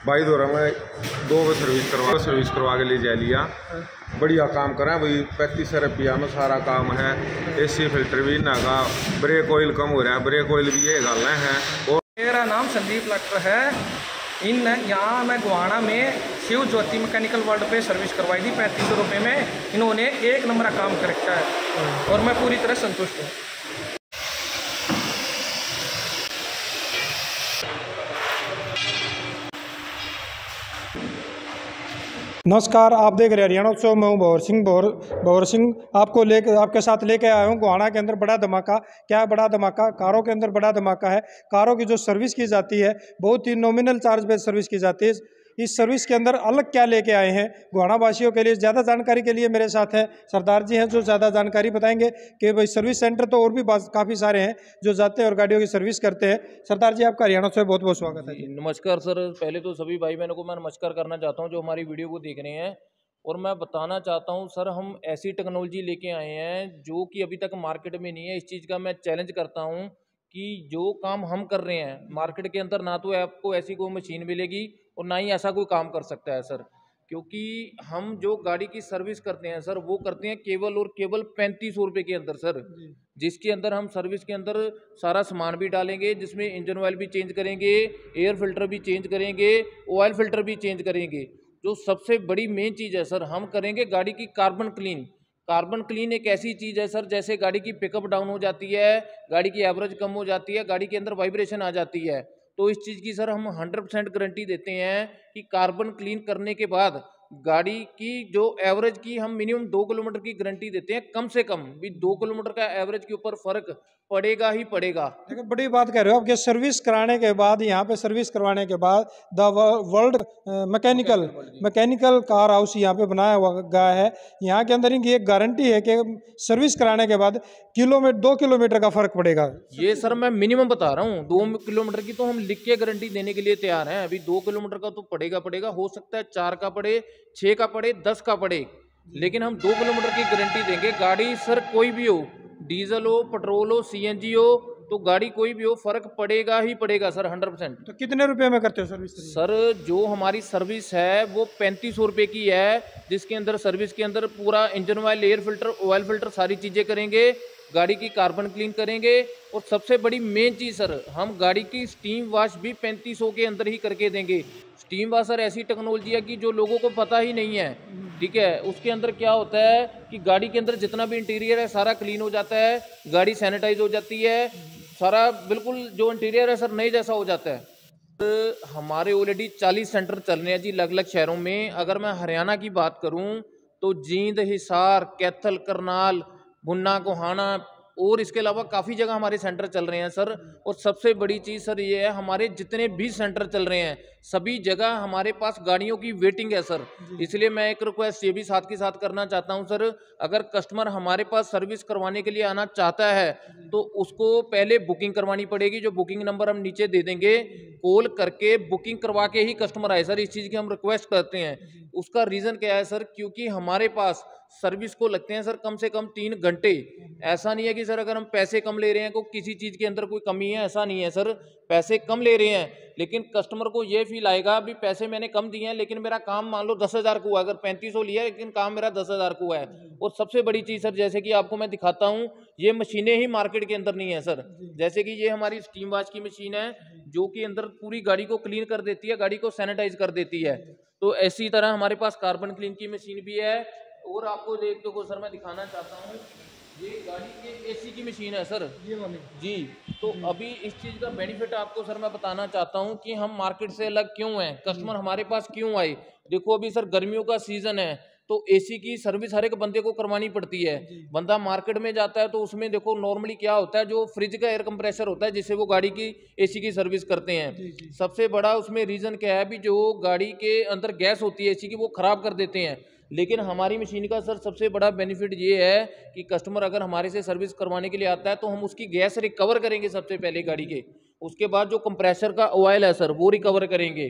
भाई द्वारा मैं 2 बार सर्विस करवा के ले जा लिया। बढ़िया काम करें भाई, 35 रुपया में सारा काम है। एसी फिल्टर भी नागा, ब्रेक ऑयल कम हो रहा है, ब्रेक ऑयल भी ये गालना है। और मेरा नाम संदीप लक्टर है। यहाँ मैं गोहाना में शिव ज्योति मैकेनिकल वर्ल्ड पे सर्विस करवाई थी 3500 रुपये में। इन्होंने एक नंबर का काम कर रखा है और मैं पूरी तरह संतुष्ट हूँ। नमस्कार, आप देख रहे हैं हरियाणा उत्सव। मैं हूँ भंवर सिंह आपके साथ लेके आया हूँ गोहाना के अंदर बड़ा धमाका। क्या है बड़ा धमाका? कारों के अंदर बड़ा धमाका है। कारों की जो सर्विस की जाती है बहुत ही नॉमिनल चार्ज पे सर्विस की जाती है। इस सर्विस के अंदर अलग क्या लेके आए हैं गोहाना वासियों के लिए, ज़्यादा जानकारी के लिए मेरे साथ हैं सरदार जी हैं जो ज़्यादा जानकारी बताएंगे कि भाई सर्विस सेंटर तो और भी काफ़ी सारे हैं जो जाते हैं और गाड़ियों की सर्विस करते हैं। सरदार जी, आपका हरियाणा उत्सव बहुत बहुत स्वागत है। नमस्कार सर, पहले तो सभी भाई बहनों को मैं नमस्कार करना चाहता हूं जो हमारी वीडियो को देख रहे हैं। और मैं बताना चाहता हूं सर, हम ऐसी टेक्नोलॉजी लेके आए हैं जो कि अभी तक मार्केट में नहीं है। इस चीज़ का मैं चैलेंज करता हूं कि जो काम हम कर रहे हैं मार्केट के अंदर ना तो आपको ऐसी कोई मशीन मिलेगी और ना ही ऐसा कोई काम कर सकता है सर। क्योंकि हम जो गाड़ी की सर्विस करते हैं सर वो करते हैं केवल और केवल 3500 रुपये के अंदर सर, जिसके अंदर हम सर्विस के अंदर सारा सामान भी डालेंगे, जिसमें इंजन ऑयल भी चेंज करेंगे, एयर फिल्टर भी चेंज करेंगे, ऑयल फिल्टर भी चेंज करेंगे। जो सबसे बड़ी मेन चीज़ है सर, हम करेंगे गाड़ी की कार्बन क्लीन। कार्बन क्लीन एक ऐसी चीज़ है सर, जैसे गाड़ी की पिकअप डाउन हो जाती है, गाड़ी की एवरेज कम हो जाती है, गाड़ी के अंदर वाइब्रेशन आ जाती है, तो इस चीज़ की सर हम 100% गारंटी देते हैं कि कार्बन क्लीन करने के बाद गाड़ी की जो एवरेज की हम मिनिमम 2 किलोमीटर की गारंटी देते हैं। कम से कम भी 2 किलोमीटर का एवरेज के ऊपर फर्क पड़ेगा ही पड़ेगा। देखो, बड़ी बात कह रहे हो आपके सर्विस कराने के बाद, यहाँ पे सर्विस करवाने के बाद the world mechanical car house यहाँ पे बनाया हुआ गया है। यहाँ के अंदर इनकी एक गारंटी है कि सर्विस कराने के बाद 2 किलोमीटर का फर्क पड़ेगा। ये सर मैं मिनिमम बता रहा हूँ, 2 किलोमीटर की तो हम लिख के गारंटी देने के लिए तैयार हैं। अभी 2 किलोमीटर का तो पड़ेगा, हो सकता है 4 का पड़े, 6 का पड़े, 10 का पड़े, लेकिन हम 2 किलोमीटर की गारंटी देंगे। गाड़ी सर कोई भी हो, डीजल हो, पेट्रोल हो, सीएनजी हो, तो गाड़ी कोई भी हो, फर्क पड़ेगा ही पड़ेगा सर 100%। तो कितने रुपए में करते हो सर्विस? सर जो हमारी सर्विस है वो 3500 रुपये की है, जिसके अंदर सर्विस के अंदर पूरा engine oil, air filter, oil filter सारी चीज़ें करेंगे, गाड़ी की कार्बन क्लीन करेंगे। और सबसे बड़ी मेन चीज़ सर, हम गाड़ी की स्टीम वॉश भी 3500 के अंदर ही करके देंगे। स्टीम वॉशर ऐसी टेक्नोलॉजी है कि जो लोगों को पता ही नहीं है, ठीक है। उसके अंदर क्या होता है कि गाड़ी के अंदर जितना भी इंटीरियर है सारा क्लीन हो जाता है, गाड़ी सैनिटाइज हो जाती है, सारा बिल्कुल जो इंटीरियर है सर नए जैसा हो जाता है। तो हमारे ऑलरेडी 40 सेंटर चल रहे हैं जी अलग अलग शहरों में। अगर मैं हरियाणा की बात करूं तो जींद, हिसार, कैथल, करनाल, भुन्ना, गोहाना और इसके अलावा काफ़ी जगह हमारे सेंटर चल रहे हैं सर। और सबसे बड़ी चीज़ सर ये है, हमारे जितने भी सेंटर चल रहे हैं सभी जगह हमारे पास गाड़ियों की वेटिंग है सर। इसलिए मैं एक रिक्वेस्ट ये भी साथ के साथ करना चाहता हूं सर, अगर कस्टमर हमारे पास सर्विस करवाने के लिए आना चाहता है तो उसको पहले बुकिंग करवानी पड़ेगी। जो बुकिंग नंबर हम नीचे दे देंगे, कॉल करके बुकिंग करवा के ही कस्टमर आए सर। इस चीज़ की हम रिक्वेस्ट करते हैं। उसका रीज़न क्या है सर, क्योंकि हमारे पास सर्विस को लगते हैं सर कम से कम 3 घंटे। ऐसा नहीं है कि सर अगर हम पैसे कम ले रहे हैं को किसी चीज़ के अंदर कोई कमी है, ऐसा नहीं है सर। पैसे कम ले रहे हैं लेकिन कस्टमर को ये फील आएगा भी पैसे मैंने कम दिए हैं लेकिन मेरा काम मान लो 10,000 को हुआ, अगर 3500 लिया है लेकिन काम मेरा 10,000 को हुआ है। और सबसे बड़ी चीज़ सर, जैसे कि आपको मैं दिखाता हूँ, ये मशीनें ही मार्केट के अंदर नहीं है सर। जैसे कि ये हमारी स्टीम वॉश की मशीन है जो कि अंदर पूरी गाड़ी को क्लीन कर देती है, गाड़ी को सैनिटाइज कर देती है। तो ऐसी तरह हमारे पास कार्बन क्लीन की मशीन भी है। और आपको देख को सर मैं दिखाना चाहता हूँ, ये गाड़ी के एसी की मशीन है सर, ये वाली जी। तो अभी इस चीज़ का बेनिफिट आपको सर मैं बताना चाहता हूँ कि हम मार्केट से अलग क्यों हैं, कस्टमर हमारे पास क्यों आए। देखो अभी सर गर्मियों का सीजन है तो एसी की सर्विस हर एक बंदे को करवानी पड़ती है। बंदा मार्केट में जाता है तो उसमें देखो नॉर्मली क्या होता है, जो फ्रिज का एयर कंप्रेसर होता है जिससे वो गाड़ी की एसी की सर्विस करते हैं। सबसे बड़ा उसमें रीज़न क्या है, भी जो गाड़ी के अंदर गैस होती है एसी की वो ख़राब कर देते हैं। लेकिन हमारी मशीन का सर सबसे बड़ा बेनिफिट ये है कि कस्टमर अगर हमारे से सर्विस करवाने के लिए आता है तो हम उसकी गैस रिकवर करेंगे सबसे पहले गाड़ी के। उसके बाद जो कंप्रेसर का ऑयल है सर वो रिकवर करेंगे।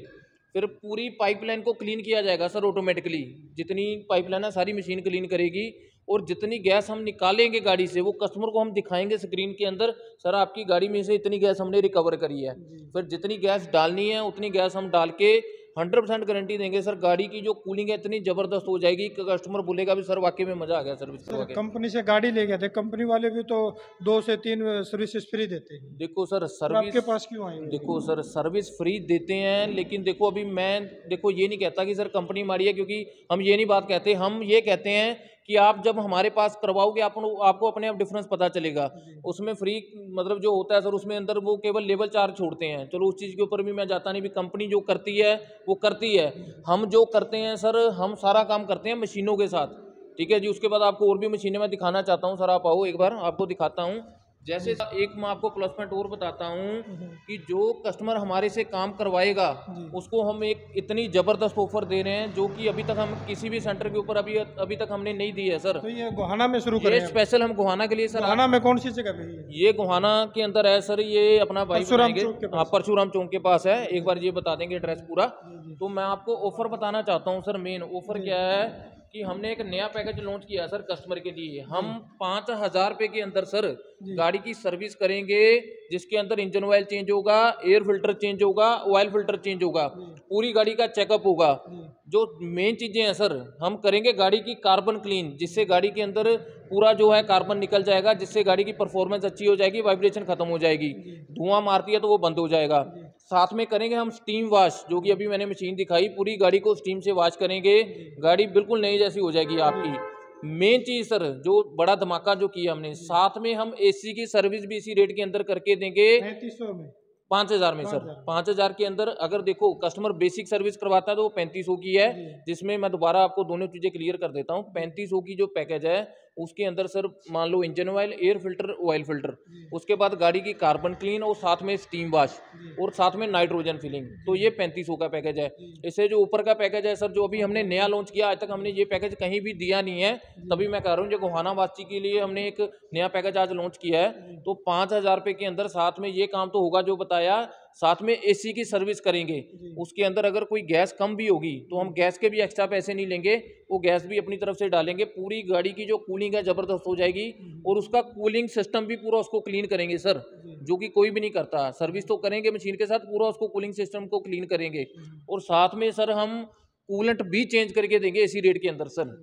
फिर पूरी पाइपलाइन को क्लीन किया जाएगा सर ऑटोमेटिकली। जितनी पाइपलाइन है सारी मशीन क्लीन करेगी। और जितनी गैस हम निकालेंगे गाड़ी से वो कस्टमर को हम दिखाएंगे स्क्रीन के अंदर, सर आपकी गाड़ी में से इतनी गैस हमने रिकवर करी है। फिर जितनी गैस डालनी है उतनी गैस हम डाल के 100% गारंटी देंगे सर। गाड़ी की जो कूलिंग है इतनी ज़बरदस्त हो जाएगी कि कस्टमर बोलेगा भी सर वाकई में मज़ा आ गया सर्विस करवा के। कंपनी से गाड़ी ले गए थे, कंपनी वाले भी तो 2 से 3 सर्विसेज फ्री देते हैं, देखो सर तो आपके सर्विस, पास क्यों आएंगे? देखो सर सर्विस फ्री देते हैं, लेकिन देखो अभी मैं देखो ये नहीं कहता कि सर कंपनी हमारी है, क्योंकि हम ये नहीं बात कहते। हम ये कहते हैं कि आप जब हमारे पास करवाओगे आपको अपने आप डिफरेंस पता चलेगा। उसमें फ्री मतलब जो होता है सर, उसमें अंदर वो केवल लेवल चार्ज छोड़ते हैं। चलो उस चीज़ के ऊपर भी मैं जाता नहीं भी, कंपनी जो करती है वो करती है। हम जो करते हैं सर, हम सारा काम करते हैं मशीनों के साथ, ठीक है जी। उसके बाद आपको और भी मशीनें मैं दिखाना चाहता हूँ सर, आप आओ एक बार आपको दिखाता हूँ। जैसे एक मैं आपको प्लस पॉइंट और बताता हूँ कि जो कस्टमर हमारे से काम करवाएगा उसको हम एक इतनी ज़बरदस्त ऑफर दे रहे हैं जो कि अभी तक हम किसी भी सेंटर के ऊपर अभी तक हमने नहीं दी है सर। तो ये गोहाना में शुरू ये करें? स्पेशल हम गोहाना के लिए सर। गोहाना में कौन सी जगह पे है? ये गोहाना के अंदर है सर, ये अपना भाई परशुराम बताएंगे। चौक के पास। हाँ, परशुराम चौक के पास है। एक बार ये बता देंगे एड्रेस पूरा। तो मैं आपको ऑफर बताना चाहता हूँ सर। मेन ऑफर क्या है कि हमने एक नया पैकेज लॉन्च किया सर कस्टमर के लिए। हम 5,000 रुपये के अंदर सर गाड़ी की सर्विस करेंगे, जिसके अंदर इंजन ऑयल चेंज होगा, एयर फिल्टर चेंज होगा, ऑयल फिल्टर चेंज होगा, पूरी गाड़ी का चेकअप होगा। जो मेन चीज़ें हैं सर, हम करेंगे गाड़ी की कार्बन क्लीन, जिससे गाड़ी के अंदर पूरा जो है कार्बन निकल जाएगा, जिससे गाड़ी की परफॉर्मेंस अच्छी हो जाएगी, वाइब्रेशन खत्म हो जाएगी, धुआं मारती है तो वो बंद हो जाएगा। साथ में करेंगे हम स्टीम वॉश, जो कि अभी मैंने मशीन दिखाई, पूरी गाड़ी को स्टीम से वॉश करेंगे, गाड़ी बिल्कुल नई जैसी हो जाएगी आपकी। मेन चीज़ सर जो बड़ा धमाका जो किया हमने, साथ में हम एसी की सर्विस भी इसी रेट के अंदर करके देंगे 3500 में, 5,000 में सर। 5,000 के अंदर अगर देखो कस्टमर बेसिक सर्विस करवाता है तो वो 3500 की है, जिसमें मैं दोबारा आपको दोनों चीज़ें क्लियर कर देता हूँ। 3500 की जो पैकेज है उसके अंदर सर मान लो engine oil, air filter, oil filter, उसके बाद गाड़ी की कार्बन क्लीन और साथ में स्टीम वॉश और साथ में नाइट्रोजन फिलिंग, तो ये 3500 का पैकेज है। इससे जो ऊपर का पैकेज है सर, जो अभी हमने नया लॉन्च किया, आज तक हमने ये पैकेज कहीं भी दिया नहीं है, तभी मैं कह रहा हूँ जो गोहाना वासी के लिए हमने एक नया पैकेज आज लॉन्च किया है। तो 5,000 रुपये के अंदर साथ में ये काम तो होगा जो बताया, साथ में एसी की सर्विस करेंगे। उसके अंदर अगर कोई गैस कम भी होगी तो हम गैस के भी एक्स्ट्रा पैसे नहीं लेंगे, वो गैस भी अपनी तरफ से डालेंगे। पूरी गाड़ी की जो कूलिंग है ज़बरदस्त हो जाएगी और उसका कूलिंग सिस्टम भी पूरा उसको क्लीन करेंगे सर, जो कि कोई भी नहीं करता। सर्विस तो करेंगे मशीन के साथ, पूरा उसको कूलिंग सिस्टम को क्लीन करेंगे और साथ में सर हम कूलेंट भी चेंज करके देंगे इसी रेट के अंदर सर।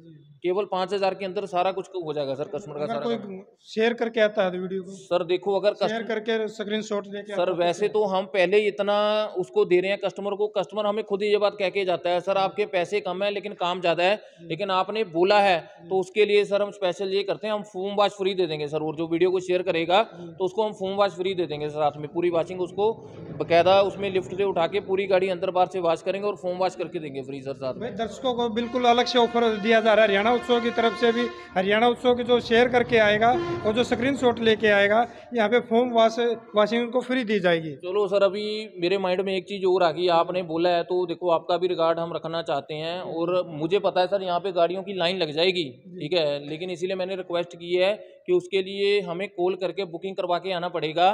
केवल 5,000 के अंदर सारा कुछ हो जाएगा सर कस्टमर का अगर सारा कोई काम। शेयर करके आता है तो वीडियो को सर देखो अगर शेयर करके स्क्रीनशॉट लेके सर वैसे तो हम पहले ही इतना उसको दे रहे हैं कस्टमर को, कस्टमर हमें खुद ही ये बात कह के जाता है सर आपके पैसे कम है लेकिन काम ज़्यादा है, लेकिन आपने बोला है तो उसके लिए सर हम स्पेशल ये करते हैं, हम फोम वॉश फ्री दे देंगे सर। और जो वीडियो को शेयर करेगा तो उसको हम फोम वॉश फ्री दे देंगे सर, साथ में पूरी वॉशिंग उसको बकायदा उसमें लिफ्ट से उठा के पूरी गाड़ी अंदर बाहर से वॉश करेंगे और फोम वॉश करके देंगे फ्री सर साथ में। भाई दर्शकों को बिल्कुल अलग से ऑफर दिया जा रहा है हरियाणा उत्सव की तरफ से भी। हरियाणा उत्सव की जो शेयर करके आएगा और जो स्क्रीनशॉट लेके आएगा, यहाँ पे फोम वॉशिंग को फ्री दी जाएगी। चलो सर अभी मेरे माइंड में एक चीज़ और आ गई, आपने बोला है तो देखो आपका भी रिकॉर्ड हम रखना चाहते हैं और मुझे पता है सर यहाँ पे गाड़ियों की लाइन लग जाएगी, ठीक है, लेकिन इसीलिए मैंने रिक्वेस्ट की है कि उसके लिए हमें कॉल करके बुकिंग करवा के आना पड़ेगा।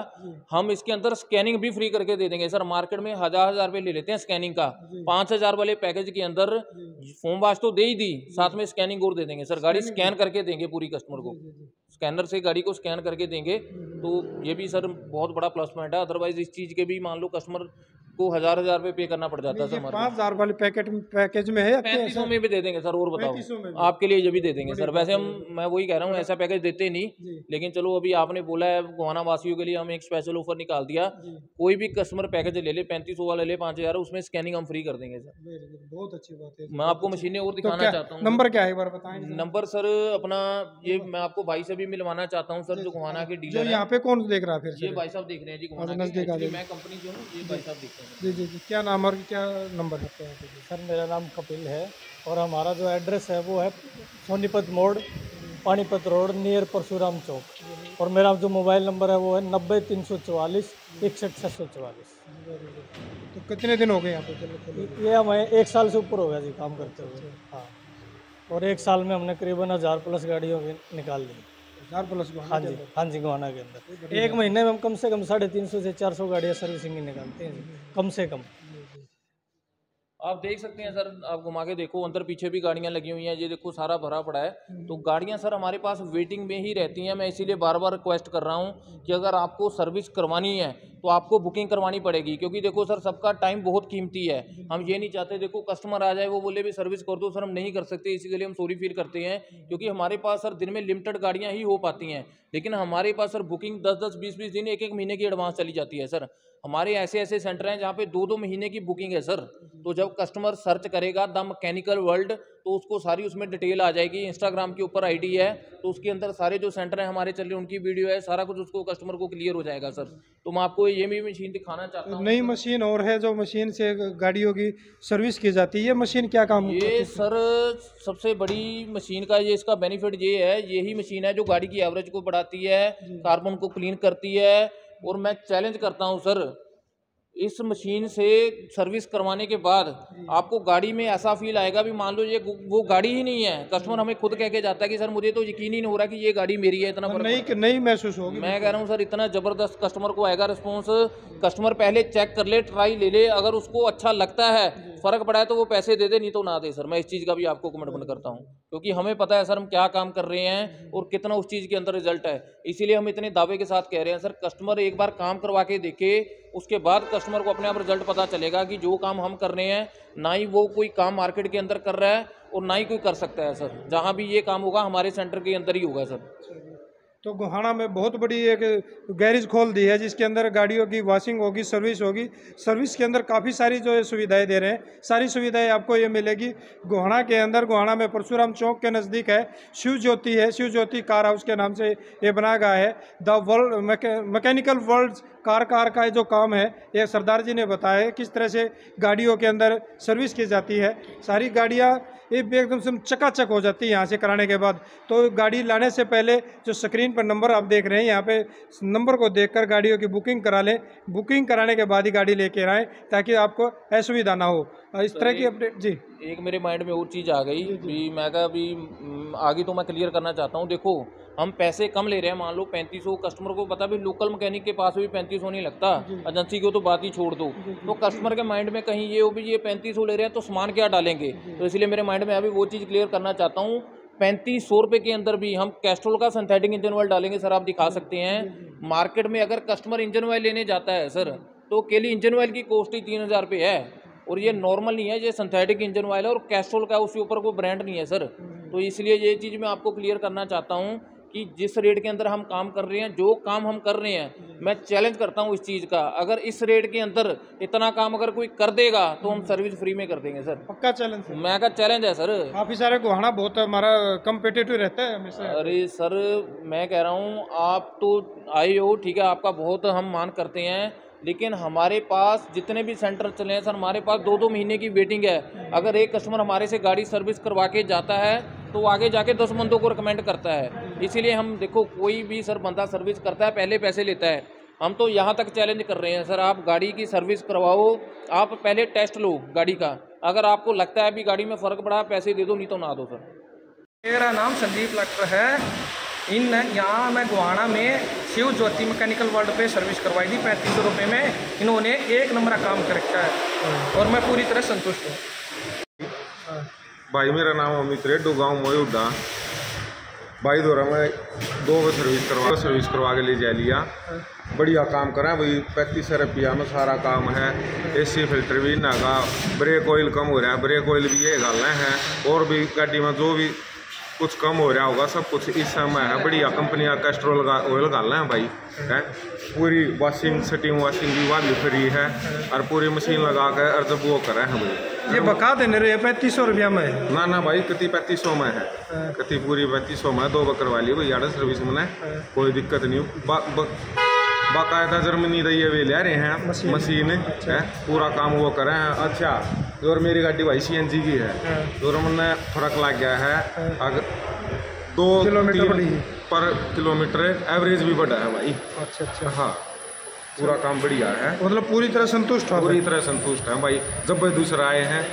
हम इसके अंदर स्कैनिंग भी फ्री करके दे देंगे सर। मार्केट में 1,000 रुपये ले लेते हैं स्कैनिंग का, 5,000 वाले पैकेज के अंदर फोम वॉश तो दे ही दी, साथ में स्कैनिंग और दे देंगे सर। गाड़ी स्कैन करके देंगे पूरी कस्टमर को, स्कैनर से गाड़ी को स्कैन करके देंगे, तो ये भी सर बहुत बड़ा प्लस पॉइंट है। अदरवाइज इस चीज़ के भी मान लो कस्टमर को 1,000 रुपये पे करना पड़ जाता है सर। 5,000 वाले पैकेज में है, 3500 में भी दे देंगे सर। और 3500 में बताओ भी। आपके लिए ये भी दे देंगे सर। वैसे हम मैं वही कह रहा हूँ ऐसा पैकेज देते नहीं, लेकिन चलो अभी आपने बोला है गोहाना वासियों के लिए हम एक स्पेशल ऑफर निकाल दिया। कोई भी कस्टमर पैकेज ले ले 3500 वाला ले 5,000, उसमें स्कैनिंग हम फ्री कर देंगे सर। बहुत अच्छी बात है। मैं आपको मशीनें और तो दिखाना चाहता हूँ। नंबर क्या है एक बार बताएं। नंबर सर अपना ये मैं आपको भाई से भी मिलवाना चाहता हूँ सर, जो गोहाना के जो डीलर है। यहाँ पे कौन देख रहा है फिर ये भाई साहब देख रहे हैं जी गोहाना के। नजदीक आ Actually जाइए। मैं कंपनी जो हूँ ये भाई साहब देखते हैं। जी जी जी, क्या नाम और क्या नंबर है? सर मेरा नाम कपिल है और हमारा जो एड्रेस है वो है सोनीपत मोड़, पानीपत रोड, नियर परशुराम चौक। और मेरा जो मोबाइल नंबर है वो है 90-344 61-644। तो कितने दिन हो गए यहाँ पे? ये हमें 1 साल से ऊपर हो गया जी काम करते हुए। हाँ, और 1 साल में हमने करीबन 1000+ गाड़ियों की निकाल ली। 1000+ हाँ जी, हाँ जी, गोहाना के अंदर 1 महीने में हम कम से कम 350 से 400 गाड़ियाँ सर्विसिंग की निकालते हैं जी, कम से कम। आप देख सकते हैं सर, आप घुमा के देखो, अंदर पीछे भी गाड़ियां लगी हुई हैं, ये देखो सारा भरा पड़ा है। तो गाड़ियां सर हमारे पास वेटिंग में ही रहती हैं। मैं इसीलिए बार बार रिक्वेस्ट कर रहा हूं कि अगर आपको सर्विस करवानी है तो आपको बुकिंग करवानी पड़ेगी, क्योंकि देखो सर सबका टाइम बहुत कीमती है। हम ये नहीं चाहते देखो कस्टमर आ जाए वो बोले भी सर्विस कर दो, सर हम नहीं कर सकते, इसीलिए हम सॉरी फील करते हैं, क्योंकि हमारे पास सर दिन में लिमिटेड गाड़ियाँ ही हो पाती हैं। लेकिन हमारे पास सर बुकिंग 10-10, 20-20 दिन, 1-1 महीने की एडवांस चली जाती है सर। हमारे ऐसे ऐसे सेंटर हैं जहाँ पे 2-2 महीने की बुकिंग है सर। तो जब कस्टमर सर्च करेगा द मैकेनिकल वर्ल्ड तो उसको सारी उसमें डिटेल आ जाएगी। इंस्टाग्राम के ऊपर आईडी है तो उसके अंदर सारे जो सेंटर हैं हमारे चल रहे हैं उनकी वीडियो है, सारा कुछ उसको कस्टमर को क्लियर हो जाएगा सर। तो मैं आपको ये भी मशीन दिखाना चाहता हूँ। नई मशीन और है जो मशीन से गाड़ियों की सर्विस की जाती है, ये मशीन क्या काम ये सर सबसे बड़ी मशीन का ये इसका बेनिफिट ये है, यही मशीन है जो गाड़ी की एवरेज को बढ़ाती है, कार्बन को क्लीन करती है। और मैं चैलेंज करता हूं सर, इस मशीन से सर्विस करवाने के बाद आपको गाड़ी में ऐसा फील आएगा भी मान लो ये वो गाड़ी ही नहीं है। कस्टमर हमें खुद कह के जाता है कि सर मुझे तो यकीन ही नहीं हो रहा कि ये गाड़ी मेरी है, इतना नहीं महसूस होगी। मैं कह रहा हूँ सर इतना ज़बरदस्त कस्टमर को आएगा रिस्पॉन्स। कस्टमर पहले चेक कर ले, ट्राई ले ले, अगर उसको अच्छा लगता है, फ़र्क पड़ा है तो वो पैसे दे दे, नहीं तो ना दे सर। मैं इस चीज़ का भी आपको कमिटमेंट करता हूँ, क्योंकि हमें पता है सर हम क्या काम कर रहे हैं और कितना उस चीज़ के अंदर रिजल्ट है। इसीलिए हम इतने दावे के साथ कह रहे हैं सर, कस्टमर एक बार काम करवा के देखे, उसके बाद कस्टमर को अपने आप रिजल्ट पता चलेगा कि जो काम हम कर रहे हैं ना ही वो कोई काम मार्केट के अंदर कर रहा है और ना ही कोई कर सकता है सर। जहाँ भी ये काम होगा हमारे सेंटर के अंदर ही होगा सर। तो गोहाना में बहुत बड़ी एक गैरेज खोल दी है जिसके अंदर गाड़ियों की वॉशिंग होगी, सर्विस होगी। सर्विस के अंदर काफ़ी सारी जो सुविधाएं दे रहे हैं, सारी सुविधाएं आपको ये मिलेगी गोहाना के अंदर। गोहाना में परशुराम चौक के नज़दीक है, शिव ज्योति है, शिव ज्योति कार हाउस के नाम से ये बनाया गया है। The world mechanical world car का जो काम है ये सरदार जी ने बताया है किस तरह से गाड़ियों के अंदर सर्विस की जाती है। सारी गाड़ियाँ ये एकदम से चकाचक हो जाती है यहाँ से कराने के बाद। तो गाड़ी लाने से पहले जो स्क्रीन पर नंबर आप देख रहे हैं, यहाँ पे नंबर को देखकर गाड़ियों की बुकिंग करा लें। बुकिंग कराने के बाद ही गाड़ी लेके आएँ ताकि आपको असुविधा ना हो। इस तरह की अपडेट जी। एक मेरे माइंड में और चीज़ आ गई भी, मैं कहा भी आगे तो मैं क्लियर करना चाहता हूँ। देखो हम पैसे कम ले रहे हैं, मान लो 3500, कस्टमर को पता भी लोकल मैकेनिक के पास भी 3500 नहीं लगता, एजेंसी को तो बात ही छोड़ दो। तो कस्टमर के माइंड में कहीं ये हो भी ये 3500 ले रहे हैं तो सामान क्या डालेंगे। तो इसलिए मेरे माइंड में अभी वो चीज़ क्लियर करना चाहता हूँ। 3500 रुपये के अंदर भी हम कैस्ट्रोल का सिंथेटिक इंजन ऑयल डालेंगे सर। आप दिखा सकते हैं मार्केट में अगर कस्टमर इंजन ऑयल लेने जाता है सर तो अकेली इंजन ऑयल की कॉस्ट ही 3000 रुपये है, और ये नॉर्मल नहीं है, ये सिंथेटिक इंजन ऑयल है और कैस्ट्रोल का उसके ऊपर कोई ब्रांड नहीं है सर। तो इसलिए ये चीज़ मैं आपको क्लियर करना चाहता हूँ कि जिस रेट के अंदर हम काम कर रहे हैं, जो काम हम कर रहे हैं, मैं चैलेंज करता हूँ इस चीज़ का, अगर इस रेट के अंदर इतना काम अगर कोई कर देगा तो हम सर्विस फ्री में कर देंगे सर। पक्का चैलेंज? मैं का चैलेंज है सर। काफ़ी सारे गोहाना बहुत हमारा कम्पिटिटिव रहता है हमेशा। अरे सर मैं कह रहा हूँ आप तो आए हो, ठीक है, आपका बहुत हम मान करते हैं, लेकिन हमारे पास जितने भी सेंटर चले हैं सर, हमारे पास 2-2 महीने की वेटिंग है। अगर एक कस्टमर हमारे से गाड़ी सर्विस करवा के जाता है तो आगे जाके 10 बंदों को रिकमेंड करता है। इसीलिए हम देखो कोई भी सर बंदा सर्विस करता है पहले पैसे लेता है। हम तो यहाँ तक चैलेंज कर रहे हैं सर, आप गाड़ी की सर्विस करवाओ, आप पहले टेस्ट लो गाड़ी का, अगर आपको लगता है भी गाड़ी में फ़र्क पड़ा पैसे दे दो, नहीं तो ना दो सर। मेरा नाम संदीप लक्टर है। यहाँ मैं गोहाना में शिव ज्योति मैकेनिकल वर्ल्ड पे सर्विस करवाई थी 3500 रुपये में। इन्होंने 1 नंबर का काम कर रखा है और मैं पूरी तरह संतुष्ट हूँ। भाई मेरा नाम अमित रेड्डू, गाँव मोयुड्डा। भाई द्वारा मैं 2 सर्विस करवा के ले जा लिया। बढ़िया काम करा भाई, 3500 रुपया में सारा काम है। AC फिल्टर भी नागा, ब्रेक ऑयल कम हो रहा है, ब्रेक ऑयल भी ये डालना है, और भी गाड़ी में जो भी कुछ कम हो रहा होगा सब कुछ इस समय है। बढ़िया कंपनी का कैस्ट्रोल का ऑयल डालना है भाई है। पूरी वॉशिंग सेटिंग वॉशिंग भी वाली फ्री है और पूरी मशीन लगा कर और जब वो करा है भाई। ये बका देने रहे 3500 रुपया में? ना भाई कति 3500 में है, कति पूरी 3500 में 2 बकर वाली भाई यार सर्विस में कोई दिक्कत नहीं। बाकायदा जर्मनी रही है वे ले रहे हैं मशीन है, पूरा काम वो करे हैं। अच्छा और मेरी गाड़ी भाई CNG की है, और मैंने फर्क लग गया है, अगर 2 किलोमीटर पर किलोमीटर एवरेज भी बढ़ा है भाई। अच्छा हाँ, पूरा काम बढ़िया है, मतलब पूरी तरह संतुष्ट हो? पूरी तरह संतुष्ट है भाई। जब भाई दूसरा आए हैं